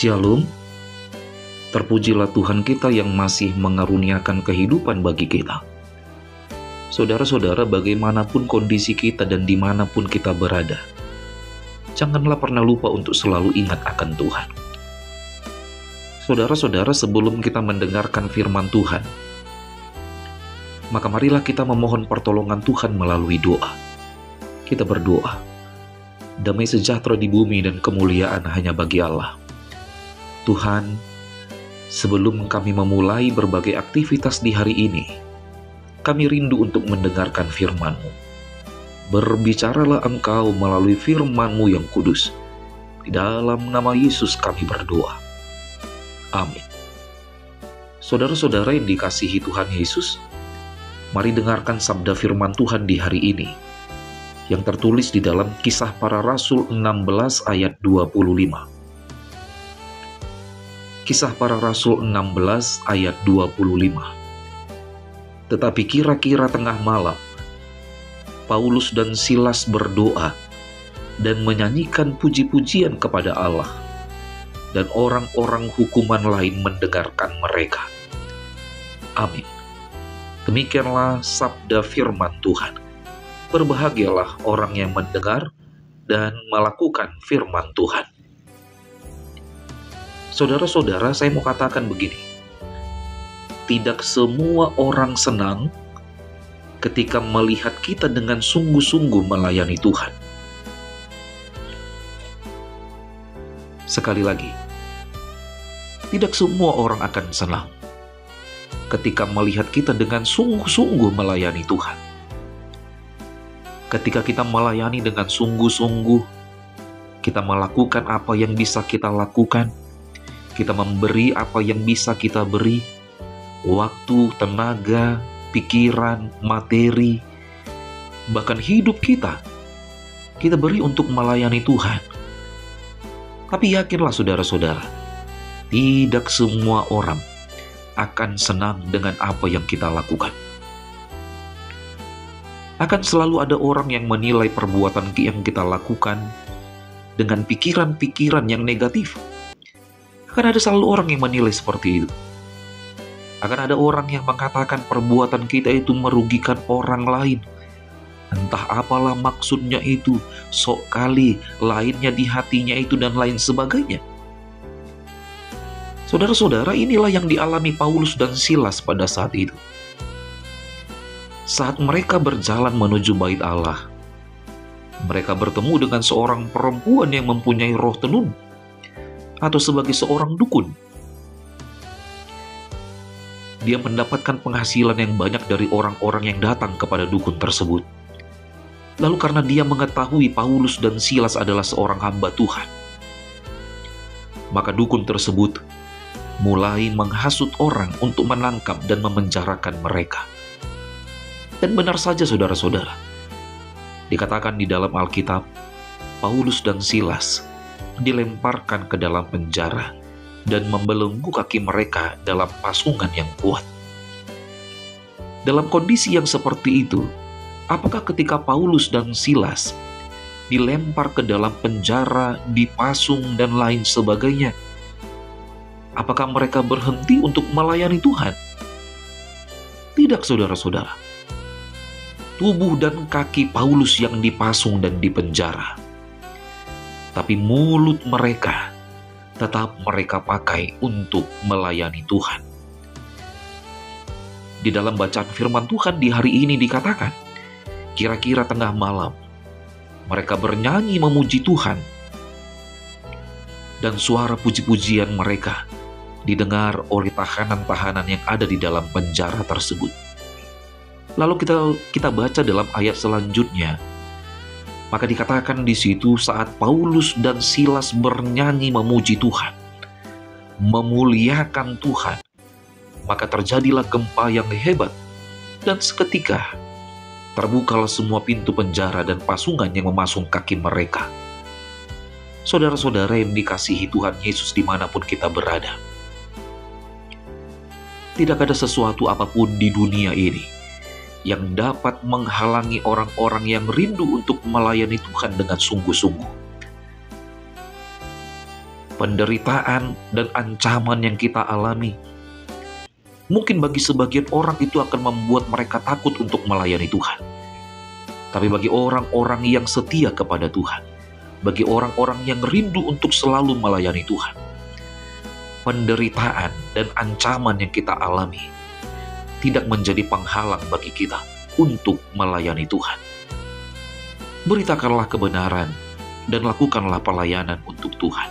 Shalom, terpujilah Tuhan kita yang masih mengaruniakan kehidupan bagi kita. Saudara-saudara, bagaimanapun kondisi kita dan dimanapun kita berada, janganlah pernah lupa untuk selalu ingat akan Tuhan. Saudara-saudara, sebelum kita mendengarkan firman Tuhan, maka marilah kita memohon pertolongan Tuhan melalui doa. Kita berdoa, damai sejahtera di bumi dan kemuliaan hanya bagi Allah. Tuhan, sebelum kami memulai berbagai aktivitas di hari ini, kami rindu untuk mendengarkan firman-Mu. Berbicaralah Engkau melalui firman-Mu yang kudus. Di dalam nama Yesus kami berdoa. Amin. Saudara-saudara yang dikasihi Tuhan Yesus, mari dengarkan sabda firman Tuhan di hari ini, yang tertulis di dalam Kisah Para Rasul 16 ayat 25. Kisah Para Rasul 16 ayat 25. Tetapi kira-kira tengah malam, Paulus dan Silas berdoa dan menyanyikan puji-pujian kepada Allah, dan orang-orang hukuman lain mendengarkan mereka. Amin. Demikianlah sabda firman Tuhan. Berbahagialah orang yang mendengar dan melakukan firman Tuhan. Saudara-saudara, saya mau katakan begini. Tidak semua orang senang ketika melihat kita dengan sungguh-sungguh melayani Tuhan. Sekali lagi, tidak semua orang akan senang ketika melihat kita dengan sungguh-sungguh melayani Tuhan. Ketika kita melayani dengan sungguh-sungguh, kita melakukan apa yang bisa kita lakukan, kita memberi apa yang bisa kita beri, waktu, tenaga, pikiran, materi, bahkan hidup kita beri untuk melayani Tuhan. Tapi yakinlah saudara-saudara, tidak semua orang akan senang dengan apa yang kita lakukan. Akan selalu ada orang yang menilai perbuatan yang kita lakukan dengan pikiran-pikiran yang negatif. Akan ada selalu orang yang menilai seperti itu. Akan ada orang yang mengatakan perbuatan kita itu merugikan orang lain. Entah apalah maksudnya itu, sok kali, lainnya di hatinya itu, dan lain sebagainya. Saudara-saudara, inilah yang dialami Paulus dan Silas pada saat itu. Saat mereka berjalan menuju bait Allah, mereka bertemu dengan seorang perempuan yang mempunyai roh tenun, atau sebagai seorang dukun. Dia mendapatkan penghasilan yang banyak dari orang-orang yang datang kepada dukun tersebut. Lalu karena dia mengetahui Paulus dan Silas adalah seorang hamba Tuhan, maka dukun tersebut mulai menghasut orang untuk menangkap dan memenjarakan mereka. Dan benar saja saudara-saudara, dikatakan di dalam Alkitab, Paulus dan Silas dilemparkan ke dalam penjara dan membelenggu kaki mereka dalam pasungan yang kuat. Dalam kondisi yang seperti itu, apakah ketika Paulus dan Silas dilempar ke dalam penjara, dipasung, dan lain sebagainya, apakah mereka berhenti untuk melayani Tuhan? Tidak, saudara-saudara. Tubuh dan kaki Paulus yang dipasung dan dipenjara, tapi mulut mereka tetap mereka pakai untuk melayani Tuhan. Di dalam bacaan firman Tuhan di hari ini dikatakan, kira-kira tengah malam, mereka bernyanyi memuji Tuhan, dan suara puji-pujian mereka didengar oleh tahanan-tahanan yang ada di dalam penjara tersebut. Lalu kita baca dalam ayat selanjutnya, maka dikatakan di situ saat Paulus dan Silas bernyanyi memuji Tuhan, memuliakan Tuhan, maka terjadilah gempa yang hebat, dan seketika terbukalah semua pintu penjara dan pasungan yang memasung kaki mereka. Saudara-saudara yang dikasihi Tuhan Yesus dimanapun kita berada, tidak ada sesuatu apapun di dunia ini yang dapat menghalangi orang-orang yang rindu untuk melayani Tuhan dengan sungguh-sungguh. penderitaan, dan ancaman yang kita alami. Mungkin bagi sebagian orang itu akan membuat mereka takut untuk melayani Tuhan. Tapi bagi orang-orang yang setia kepada Tuhan, bagi orang-orang yang rindu untuk selalu melayani Tuhan, penderitaan dan ancaman yang kita alami tidak menjadi penghalang bagi kita untuk melayani Tuhan. Beritakanlah kebenaran dan lakukanlah pelayanan untuk Tuhan.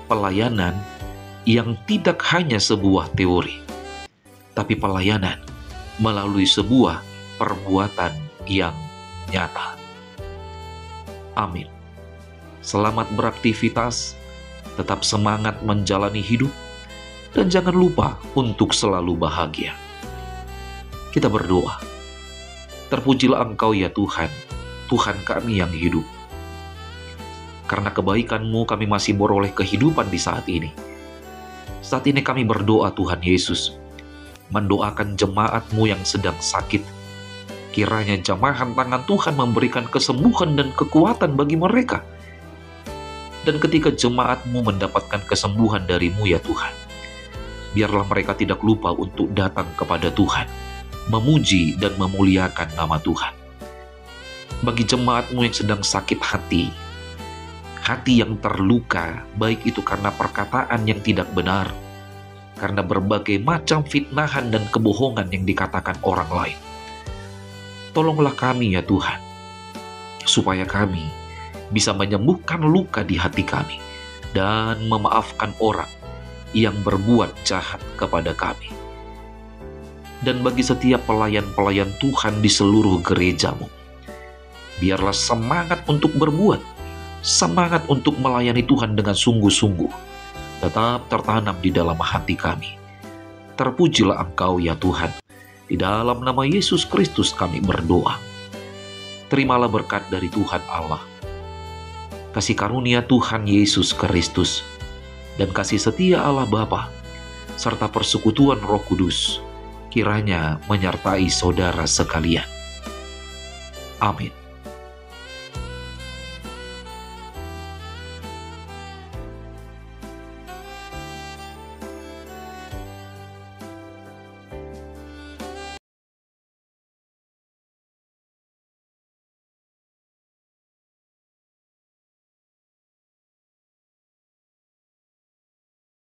Pelayanan yang tidak hanya sebuah teori, tapi pelayanan melalui sebuah perbuatan yang nyata. Amin. Selamat beraktivitas, tetap semangat menjalani hidup, dan jangan lupa untuk selalu bahagia. Kita berdoa. Terpujilah Engkau ya Tuhan, Tuhan kami yang hidup. Karena kebaikan-Mu kami masih beroleh kehidupan di saat ini. Saat ini kami berdoa Tuhan Yesus, mendoakan jemaat-Mu yang sedang sakit. Kiranya jamahan tangan Tuhan memberikan kesembuhan dan kekuatan bagi mereka. Dan ketika jemaat-Mu mendapatkan kesembuhan dari-Mu ya Tuhan, biarlah mereka tidak lupa untuk datang kepada Tuhan, memuji dan memuliakan nama Tuhan. Bagi jemaat-Mu yang sedang sakit hati yang terluka, baik itu karena perkataan yang tidak benar, karena berbagai macam fitnahan dan kebohongan yang dikatakan orang lain. Tolonglah kami ya Tuhan, supaya kami bisa menyembuhkan luka di hati kami dan memaafkan orang yang berbuat jahat kepada kami. Dan bagi setiap pelayan-pelayan Tuhan di seluruh gereja-Mu, biarlah semangat untuk berbuat, semangat untuk melayani Tuhan dengan sungguh-sungguh tetap tertanam di dalam hati kami. Terpujilah Engkau ya Tuhan. Di dalam nama Yesus Kristus kami berdoa. Terimalah berkat dari Tuhan Allah, kasih karunia Tuhan Yesus Kristus, dan kasih setia Allah Bapa, serta persekutuan Roh Kudus, kiranya menyertai saudara sekalian. Amin.